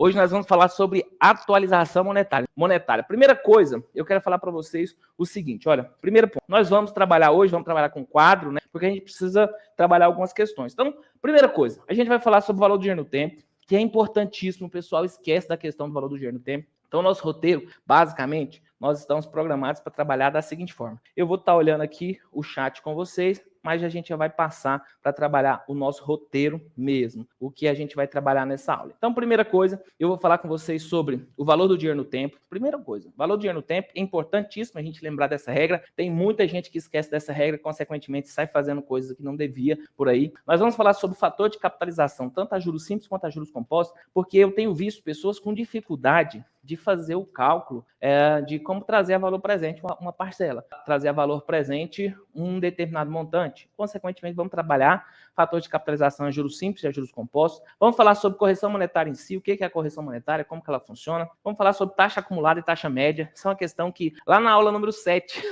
Hoje nós vamos falar sobre atualização monetária. Primeira coisa, eu quero falar para vocês o seguinte, olha, primeiro ponto, nós vamos trabalhar com quadro, né? Porque a gente precisa trabalhar algumas questões. Então, primeira coisa, a gente vai falar sobre o valor do dinheiro no tempo, que é importantíssimo, o pessoal esquece da questão do valor do dinheiro no tempo. Então, nosso roteiro, basicamente, nós estamos programados para trabalhar da seguinte forma. Eu vou estar olhando aqui o chat com vocês, mas a gente já vai passar para trabalhar o nosso roteiro mesmo, o que a gente vai trabalhar nessa aula. Então, primeira coisa, eu vou falar com vocês sobre o valor do dinheiro no tempo. Primeira coisa, o valor do dinheiro no tempo é importantíssimo a gente lembrar dessa regra. Tem muita gente que esquece dessa regra, consequentemente sai fazendo coisas que não devia por aí. Nós vamos falar sobre o fator de capitalização, tanto a juros simples quanto a juros compostos, porque eu tenho visto pessoas com dificuldade de fazer o cálculo de como trazer a valor presente uma parcela, trazer a valor presente um determinado montante. Consequentemente, vamos trabalhar fator de capitalização a juros simples e a juros compostos. Vamos falar sobre correção monetária em si, o que é a correção monetária, como que ela funciona. Vamos falar sobre taxa acumulada e taxa média. Isso é uma questão que lá na aula número 7,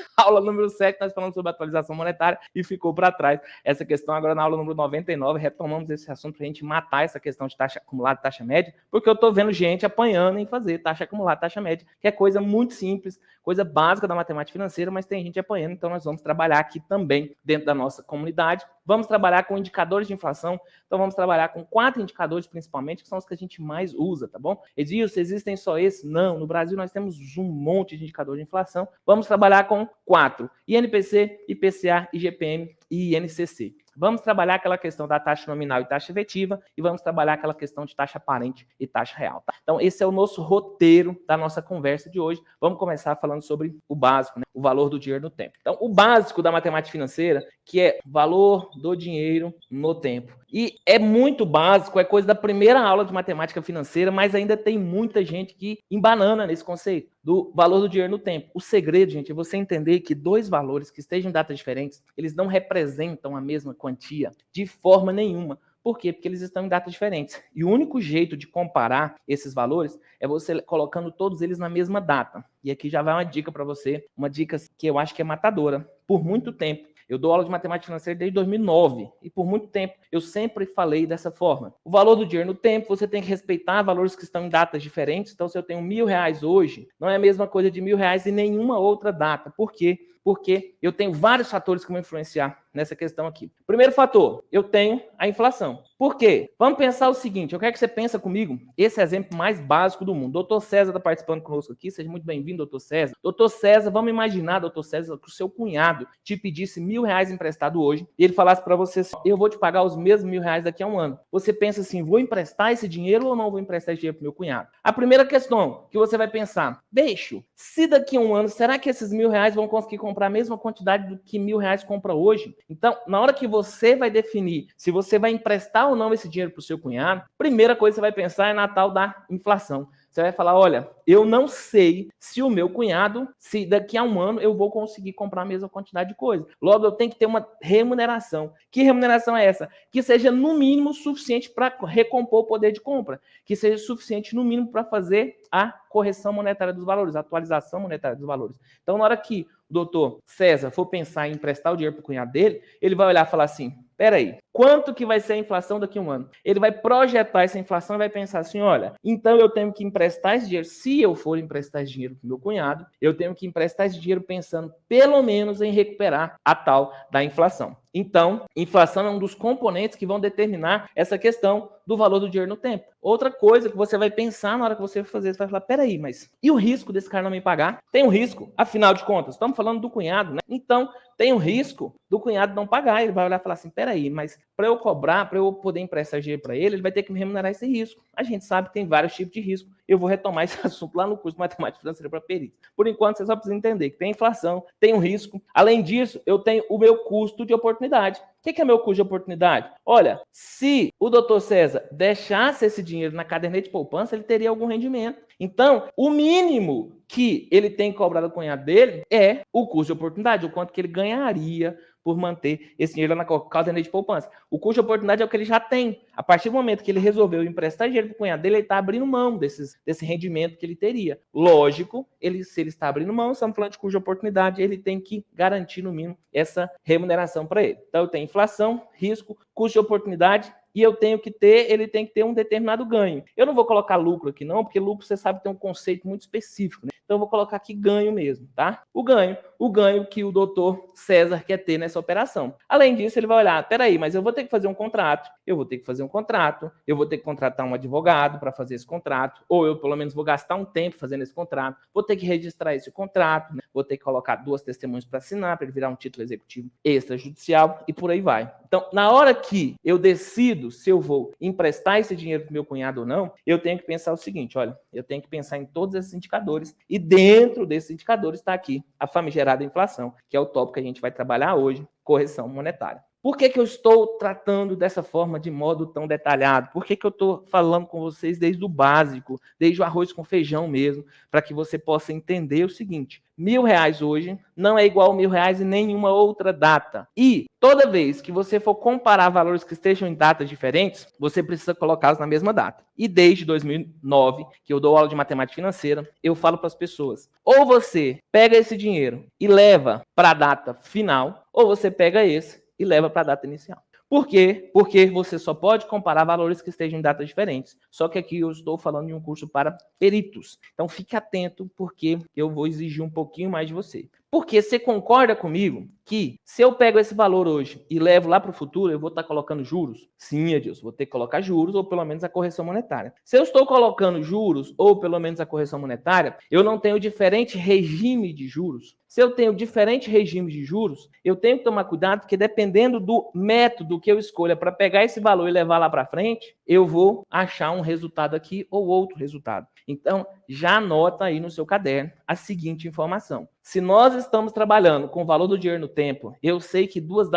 nós falamos sobre atualização monetária e ficou para trás essa questão. Agora na aula número 99, retomamos esse assunto para a gente matar essa questão de taxa acumulada e taxa média, porque eu estou vendo gente apanhando em fazer taxa acumulada, taxa média, que é coisa muito simples, coisa básica da matemática financeira, mas tem gente apanhando, então nós vamos trabalhar aqui também dentro da nossa comunidade. Vamos trabalhar com indicadores de inflação, então vamos trabalhar com 4 indicadores principalmente, que são os que a gente mais usa, tá bom? Edilson, existem só esses? Não, no Brasil nós temos um monte de indicador de inflação. Vamos trabalhar com 4, INPC, IPCA, IGPM e INCC. Vamos trabalhar aquela questão da taxa nominal e taxa efetiva e vamos trabalhar aquela questão de taxa aparente e taxa real. Tá? Então, esse é o nosso roteiro da nossa conversa de hoje. Vamos começar falando sobre o básico, né? O valor do dinheiro no tempo. Então, o básico da matemática financeira, que é valor do dinheiro no tempo. E é muito básico, é coisa da primeira aula de matemática financeira, mas ainda tem muita gente que embanana nesse conceito do valor do dinheiro no tempo. O segredo, gente, é você entender que dois valores que estejam em datas diferentes, eles não representam a mesma quantia de forma nenhuma. Por quê? Porque eles estão em datas diferentes. E o único jeito de comparar esses valores é você colocando todos eles na mesma data. E aqui já vai uma dica para você, uma dica que eu acho que é matadora. Por muito tempo, eu dou aula de matemática financeira desde 2009 e por muito tempo eu sempre falei dessa forma. O valor do dinheiro no tempo, você tem que respeitar valores que estão em datas diferentes. Então, se eu tenho R$1.000 hoje, não é a mesma coisa de R$1.000 em nenhuma outra data. Por quê? Porque eu tenho vários fatores que vão influenciar nessa questão aqui. Primeiro fator, eu tenho a inflação. Por quê? Vamos pensar o seguinte, eu quero que você pense comigo, esse é o exemplo mais básico do mundo. Doutor César está participando conosco aqui, seja muito bem-vindo, doutor César. Doutor César, vamos imaginar, doutor César, que o seu cunhado te pedisse R$1.000 emprestado hoje e ele falasse para você assim, eu vou te pagar os mesmos R$1.000 daqui a um ano. Você pensa assim, vou emprestar esse dinheiro ou não vou emprestar esse dinheiro para meu cunhado? A primeira questão que você vai pensar, bicho, se daqui a um ano, será que esses R$1.000 vão conseguir comprar a mesma quantidade do que R$1.000 compra hoje? Então, na hora que você vai definir se você vai emprestar ou não esse dinheiro para o seu cunhado, primeira coisa que você vai pensar é na tal da inflação. Você vai falar, olha, eu não sei se o meu cunhado, se daqui a um ano eu vou conseguir comprar a mesma quantidade de coisa. Logo, eu tenho que ter uma remuneração. Que remuneração é essa? Que seja no mínimo suficiente para recompor o poder de compra. Que seja suficiente no mínimo para fazer a correção monetária dos valores, a atualização monetária dos valores. Então, na hora que o doutor César for pensar em emprestar o dinheiro para o cunhado dele, ele vai olhar e falar assim, peraí, quanto que vai ser a inflação daqui a um ano? Ele vai projetar essa inflação e vai pensar assim, olha, então eu tenho que emprestar esse dinheiro, se eu for emprestar esse dinheiro para o meu cunhado, eu tenho que emprestar esse dinheiro pensando pelo menos em recuperar a tal da inflação. Então, inflação é um dos componentes que vão determinar essa questão do valor do dinheiro no tempo. Outra coisa que você vai pensar na hora que você for fazer, você vai falar, peraí, mas e o risco desse cara não me pagar? Tem um risco, afinal de contas, estamos falando do cunhado, né? Então, tem um risco do cunhado não pagar. Ele vai olhar e falar assim, peraí, mas para eu cobrar, para eu poder emprestar dinheiro para ele, ele vai ter que me remunerar esse risco. A gente sabe que tem vários tipos de risco. Eu vou retomar esse assunto lá no curso de matemática financeira para perito. Por enquanto, você só precisa entender que tem inflação, tem um risco. Além disso, eu tenho o meu custo de oportunidade. O que é meu custo de oportunidade? Olha, se o doutor César deixasse esse dinheiro na caderneta de poupança, ele teria algum rendimento. Então, o mínimo que ele tem que cobrar do cunhado dele é o custo de oportunidade, o quanto que ele ganharia por manter esse dinheiro lá na caderneta de poupança. O custo de oportunidade é o que ele já tem. A partir do momento que ele resolveu emprestar dinheiro para o cunhado dele, ele está abrindo mão desse rendimento que ele teria. Lógico, se ele está abrindo mão, estamos falando de custo de oportunidade, ele tem que garantir no mínimo essa remuneração para ele. Então, eu tenho inflação, risco, custo de oportunidade e eu tenho que ter, ele tem que ter um determinado ganho. Eu não vou colocar lucro aqui não, porque lucro você sabe tem um conceito muito específico, né? Então eu vou colocar aqui ganho mesmo, tá? O ganho que o doutor César quer ter nessa operação. Além disso, ele vai olhar, peraí, mas eu vou ter que fazer um contrato, eu vou ter que contratar um advogado para fazer esse contrato, ou eu pelo menos vou gastar um tempo fazendo esse contrato, vou ter que registrar esse contrato, né? Vou ter que colocar 2 testemunhas para assinar, para ele virar um título executivo extrajudicial e por aí vai. Então, na hora que eu decido se eu vou emprestar esse dinheiro para meu cunhado ou não, eu tenho que pensar o seguinte, olha, eu tenho que pensar em todos esses indicadores e dentro desses indicadores está aqui a famigerada inflação, que é o tópico que a gente vai trabalhar hoje, correção monetária. Por que eu estou tratando dessa forma, de modo tão detalhado? Por que eu estou falando com vocês desde o básico, desde o arroz com feijão mesmo, para que você possa entender o seguinte, R$1.000 hoje não é igual a R$1.000 em nenhuma outra data. E toda vez que você for comparar valores que estejam em datas diferentes, você precisa colocá-los na mesma data. E desde 2009, que eu dou aula de matemática financeira, eu falo para as pessoas, ou você pega esse dinheiro e leva para a data final, ou você pega esse e leva para a data inicial. Por quê? Porque você só pode comparar valores que estejam em datas diferentes. Só que aqui eu estou falando de um curso para peritos. Então fique atento, porque eu vou exigir um pouquinho mais de você. Porque você concorda comigo que se eu pego esse valor hoje e levo lá para o futuro, eu vou estar colocando juros? Sim, Edilson, vou ter que colocar juros ou pelo menos a correção monetária. Se eu estou colocando juros ou pelo menos a correção monetária, eu não tenho diferente regime de juros. Se eu tenho diferente regime de juros, eu tenho que tomar cuidado, porque dependendo do método que eu escolha para pegar esse valor e levar lá para frente, eu vou achar um resultado aqui ou outro resultado. Então, já anota aí no seu caderno a seguinte informação. Se nós estamos trabalhando com o valor do dinheiro no tempo, eu sei que duas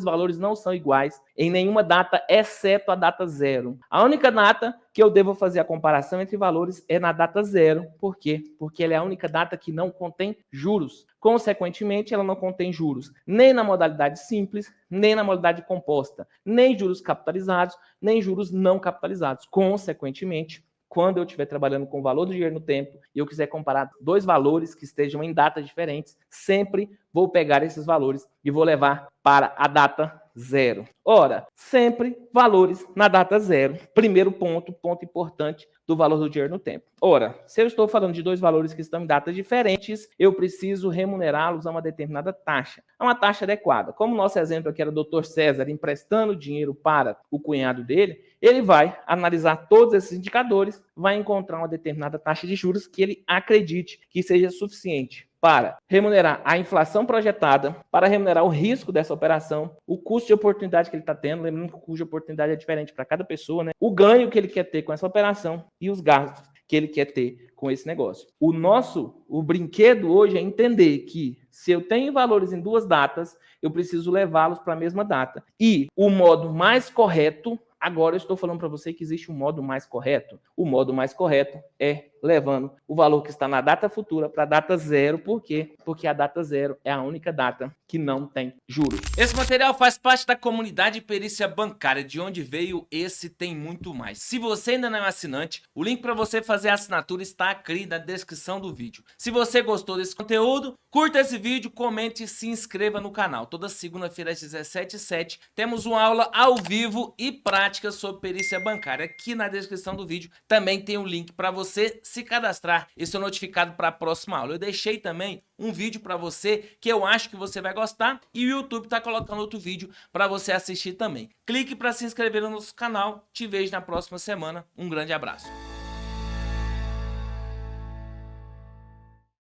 valores não são iguais em nenhuma data, exceto a data zero. A única data que eu devo fazer a comparação entre valores é na data zero. Por quê? Porque ela é a única data que não contém juros. Consequentemente, ela não contém juros nem na modalidade simples, nem na modalidade composta, nem juros capitalizados, nem juros não capitalizados. Consequentemente, quando eu estiver trabalhando com o valor do dinheiro no tempo e eu quiser comparar dois valores que estejam em datas diferentes, sempre vou pegar esses valores e vou levar para a data zero. Ora, sempre valores na data zero. Primeiro ponto importante do valor do dinheiro no tempo. Ora, se eu estou falando de dois valores que estão em datas diferentes, eu preciso remunerá-los a uma determinada taxa. A uma taxa adequada. Como o nosso exemplo aqui era o Dr. César emprestando dinheiro para o cunhado dele, ele vai analisar todos esses indicadores, vai encontrar uma determinada taxa de juros que ele acredite que seja suficiente para remunerar a inflação projetada, para remunerar o risco dessa operação, o custo de oportunidade que ele está tendo, lembrando que o custo de oportunidade é diferente para cada pessoa, né? O ganho que ele quer ter com essa operação e os gastos que ele quer ter com esse negócio. O brinquedo hoje é entender que se eu tenho valores em duas datas, eu preciso levá-los para a mesma data. E o modo mais correto, agora eu estou falando para você que existe um modo mais correto. O modo mais correto é levando o valor que está na data futura para a data zero. Por quê? Porque a data zero é a única data que não tem juros. Esse material faz parte da comunidade Perícia Bancária, de onde veio esse Tem Muito Mais. Se você ainda não é assinante, o link para você fazer a assinatura está aqui na descrição do vídeo. Se você gostou desse conteúdo, curta esse vídeo, comente e se inscreva no canal. Toda segunda-feira às 17h07 temos uma aula ao vivo e prática sobre perícia bancária. Aqui na descrição do vídeo também tem um link para você se cadastrar e ser notificado para a próxima aula. Eu deixei também um vídeo para você que eu acho que você vai gostar e o YouTube está colocando outro vídeo para você assistir também. Clique para se inscrever no nosso canal. Te vejo na próxima semana. Um grande abraço.